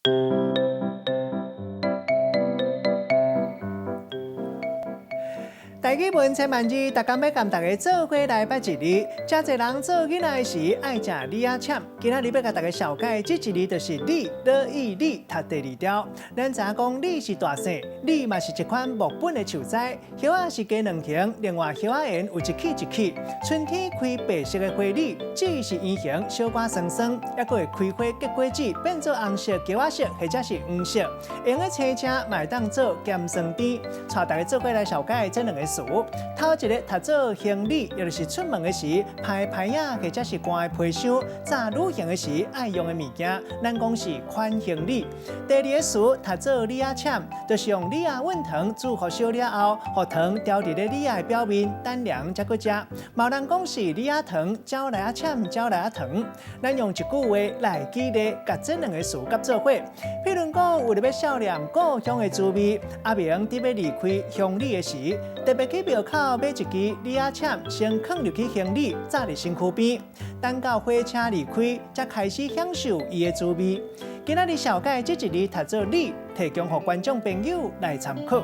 大基本千万字，大家要跟大家做伙来拜一日。真侪人做囡仔时爱食李仔签，今仔日要甲大家小解这一字，就是李，乐意李，读第二条。咱知影讲李是大姓，李嘛是一款木本的树栽，叶仔是加两形，另外叶仔缘有一起一起。春天开白色的花李，籽是圆形，小寡酸酸，还佫会开花结果子，变做红色、橘仔色或者是黄色。用的青青嘛会当做咸酸甜。带大家做伙来小解这两个词。头一个读做行李，也就是出门的时拍牌呀，或者是挂的皮箱，炸旅行的时爱用的物件，咱讲是款行李。第二个词读做李仔签，就是用李仔混糖煮好烧了后，互糖调伫咧李仔的表面，等凉才搁食。某人讲是李仔糖，招来仔签，招来仔糖。咱用一句话来举例，甲这两个词夹做伙。譬如讲，为了要孝念故乡的滋味，阿明伫要离开乡里的时，特别去庙口买一支李仔签，先放入去行李，扎伫身躯边，等到火车离开，才开始享受伊的滋味。今仔日小解这一日读做李，提供给观众朋友来参考。